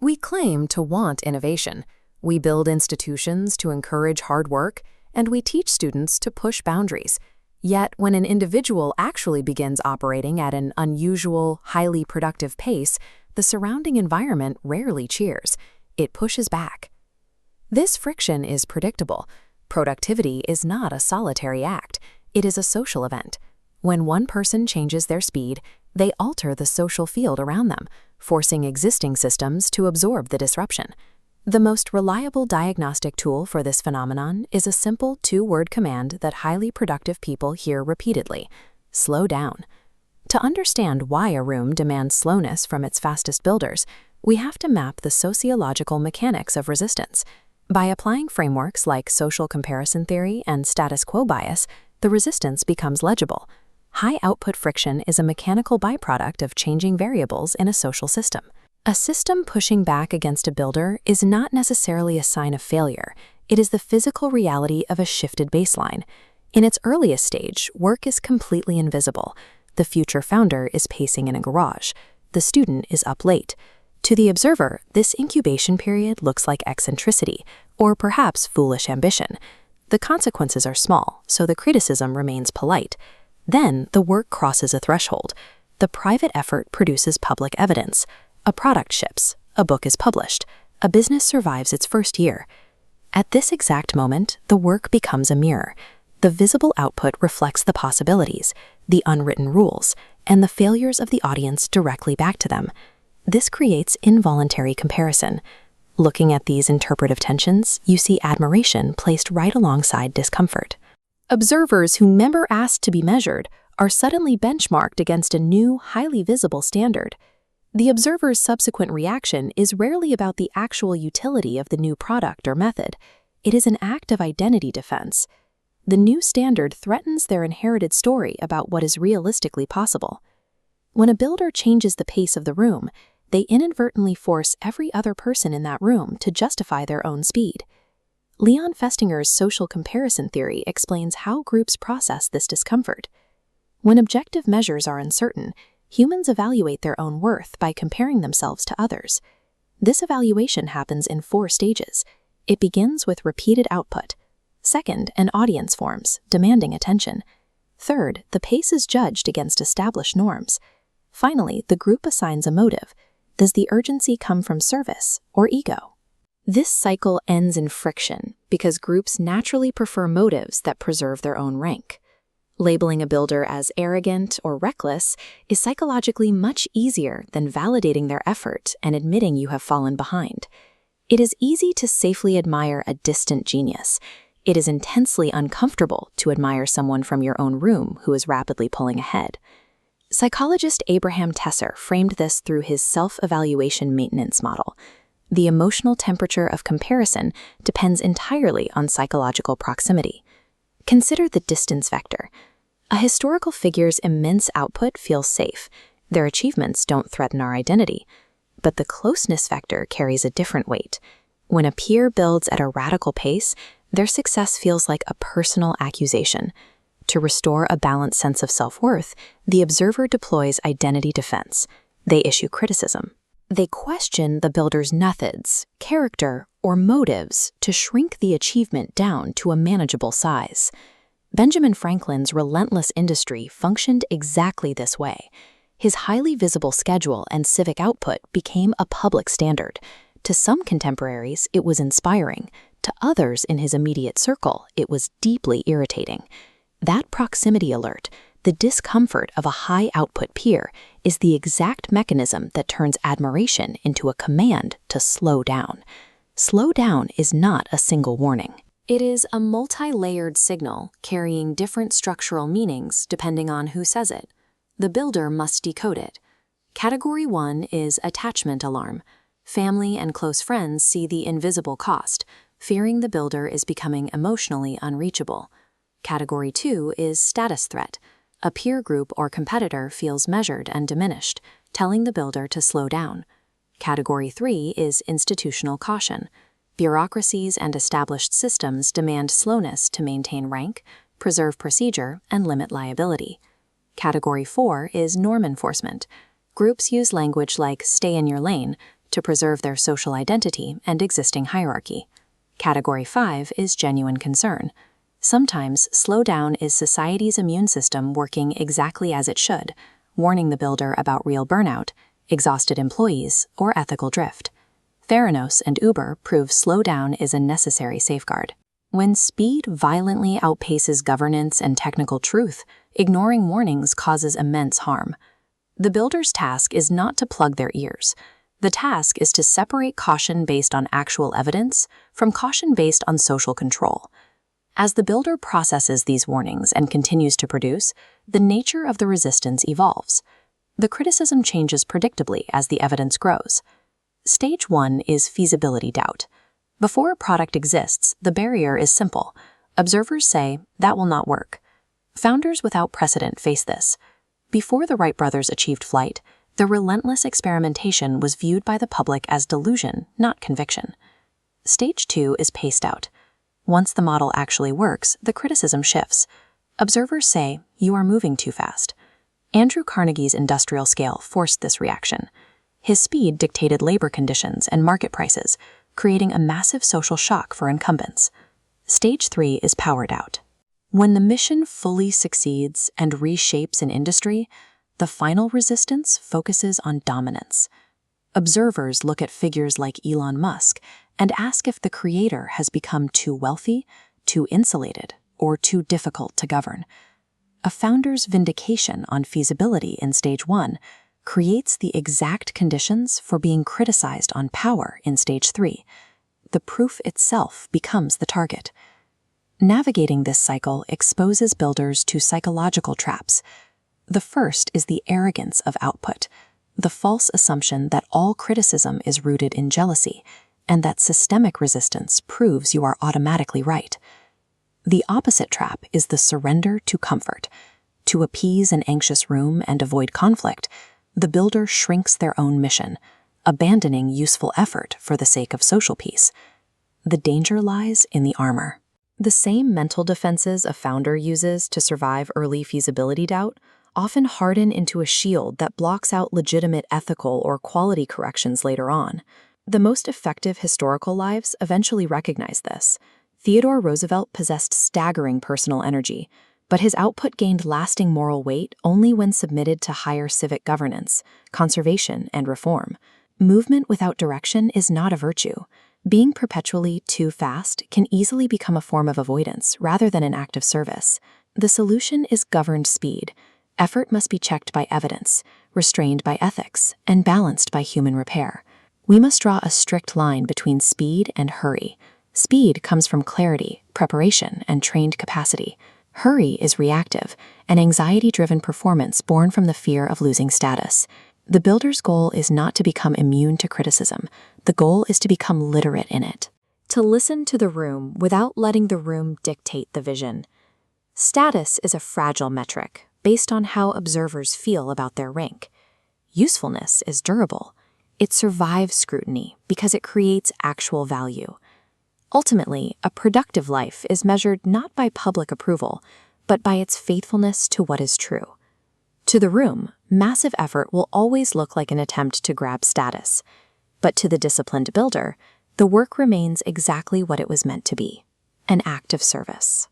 We claim to want innovation. We build institutions to encourage hard work, and we teach students to push boundaries. Yet, when an individual actually begins operating at an unusual, highly productive pace, the surrounding environment rarely cheers. It pushes back. This friction is predictable. Productivity is not a solitary act. It is a social event. When one person changes their speed, they alter the social field around them, forcing existing systems to absorb the disruption. The most reliable diagnostic tool for this phenomenon is a simple two-word command that highly productive people hear repeatedly: slow down. To understand why a room demands slowness from its fastest builders, we have to map the sociological mechanics of resistance. By applying frameworks like social comparison theory and status quo bias, the resistance becomes legible. High output friction is a mechanical byproduct of changing variables in a social system. A system pushing back against a builder is not necessarily a sign of failure. It is the physical reality of a shifted baseline. In its earliest stage, work is completely invisible. The future founder is pacing in a garage. The student is up late. To the observer, this incubation period looks like eccentricity, or perhaps foolish ambition. The consequences are small, so the criticism remains polite. Then the work crosses a threshold. The private effort produces public evidence. A product ships, a book is published, a business survives its first year. At this exact moment, the work becomes a mirror. The visible output reflects the possibilities, the unwritten rules, and the failures of the audience directly back to them. This creates involuntary comparison. Looking at these interpretive tensions, you see admiration placed right alongside discomfort. Observers who never asked to be measured are suddenly benchmarked against a new, highly visible standard. The observer's subsequent reaction is rarely about the actual utility of the new product or method. It is an act of identity defense. The new standard threatens their inherited story about what is realistically possible. When a builder changes the pace of the room, they inadvertently force every other person in that room to justify their own speed. Leon Festinger's social comparison theory explains how groups process this discomfort. When objective measures are uncertain, humans evaluate their own worth by comparing themselves to others. This evaluation happens in 4 stages. It begins with repeated output. Second, an audience forms, demanding attention. Third, the pace is judged against established norms. Finally, the group assigns a motive. Does the urgency come from service or ego? This cycle ends in friction because groups naturally prefer motives that preserve their own rank. Labeling a builder as arrogant or reckless is psychologically much easier than validating their effort and admitting you have fallen behind. It is easy to safely admire a distant genius. It is intensely uncomfortable to admire someone from your own room who is rapidly pulling ahead. Psychologist Abraham Tesser framed this through his self-evaluation maintenance model. The emotional temperature of comparison depends entirely on psychological proximity. Consider the distance vector. A historical figure's immense output feels safe. Their achievements don't threaten our identity. But the closeness vector carries a different weight. When a peer builds at a radical pace, their success feels like a personal accusation. To restore a balanced sense of self-worth, the observer deploys identity defense. They issue criticism. They question the builder's methods, character, or motives to shrink the achievement down to a manageable size. Benjamin Franklin's relentless industry functioned exactly this way. His highly visible schedule and civic output became a public standard. To some contemporaries, it was inspiring. To others in his immediate circle, it was deeply irritating. That proximity alert, the discomfort of a high-output peer, is the exact mechanism that turns admiration into a command to slow down. Slow down is not a single warning. It is a multi-layered signal carrying different structural meanings depending on who says it. The builder must decode it. Category 1 is attachment alarm. Family and close friends see the invisible cost, fearing the builder is becoming emotionally unreachable. Category 2 is status threat. A peer group or competitor feels measured and diminished, telling the builder to slow down. Category 3 is institutional caution. Bureaucracies and established systems demand slowness to maintain rank, preserve procedure, and limit liability. Category 4 is norm enforcement. Groups use language like "stay in your lane" to preserve their social identity and existing hierarchy. Category 5 is genuine concern. Sometimes, slowdown is society's immune system working exactly as it should, warning the builder about real burnout, exhausted employees, or ethical drift. Theranos and Uber prove slowdown is a necessary safeguard. When speed violently outpaces governance and technical truth, ignoring warnings causes immense harm. The builder's task is not to plug their ears. The task is to separate caution based on actual evidence from caution based on social control. As the builder processes these warnings and continues to produce, the nature of the resistance evolves. The criticism changes predictably as the evidence grows. Stage 1 is feasibility doubt. Before a product exists, the barrier is simple. Observers say, that will not work. Founders without precedent face this. Before the Wright brothers achieved flight, the relentless experimentation was viewed by the public as delusion, not conviction. Stage 2 is paced out. Once the model actually works, the criticism shifts. Observers say, you are moving too fast. Andrew Carnegie's industrial scale forced this reaction. His speed dictated labor conditions and market prices, creating a massive social shock for incumbents. Stage 3 is powered out. When the mission fully succeeds and reshapes an industry, the final resistance focuses on dominance. Observers look at figures like Elon Musk and ask if the creator has become too wealthy, too insulated, or too difficult to govern. A founder's vindication on feasibility in Stage 1 creates the exact conditions for being criticized on power in Stage 3. The proof itself becomes the target. Navigating this cycle exposes builders to psychological traps. The first is the arrogance of output, the false assumption that all criticism is rooted in jealousy, and that systemic resistance proves you are automatically right. The opposite trap is the surrender to comfort. To appease an anxious room and avoid conflict, the builder shrinks their own mission, abandoning useful effort for the sake of social peace. The danger lies in the armor. The same mental defenses a founder uses to survive early feasibility doubt often harden into a shield that blocks out legitimate ethical or quality corrections later on. The most effective historical lives eventually recognize this. Theodore Roosevelt possessed staggering personal energy, but his output gained lasting moral weight only when submitted to higher civic governance, conservation, and reform. Movement without direction is not a virtue. Being perpetually too fast can easily become a form of avoidance rather than an act of service. The solution is governed speed. Effort must be checked by evidence, restrained by ethics, and balanced by human repair. We must draw a strict line between speed and hurry. Speed comes from clarity, preparation, and trained capacity. Hurry is reactive, an anxiety-driven performance born from the fear of losing status. The builder's goal is not to become immune to criticism. The goal is to become literate in it. To listen to the room without letting the room dictate the vision. Status is a fragile metric, based on how observers feel about their rank. Usefulness is durable. It survives scrutiny because it creates actual value. Ultimately, a productive life is measured not by public approval, but by its faithfulness to what is true. To the room, massive effort will always look like an attempt to grab status. But to the disciplined builder, the work remains exactly what it was meant to be, an act of service.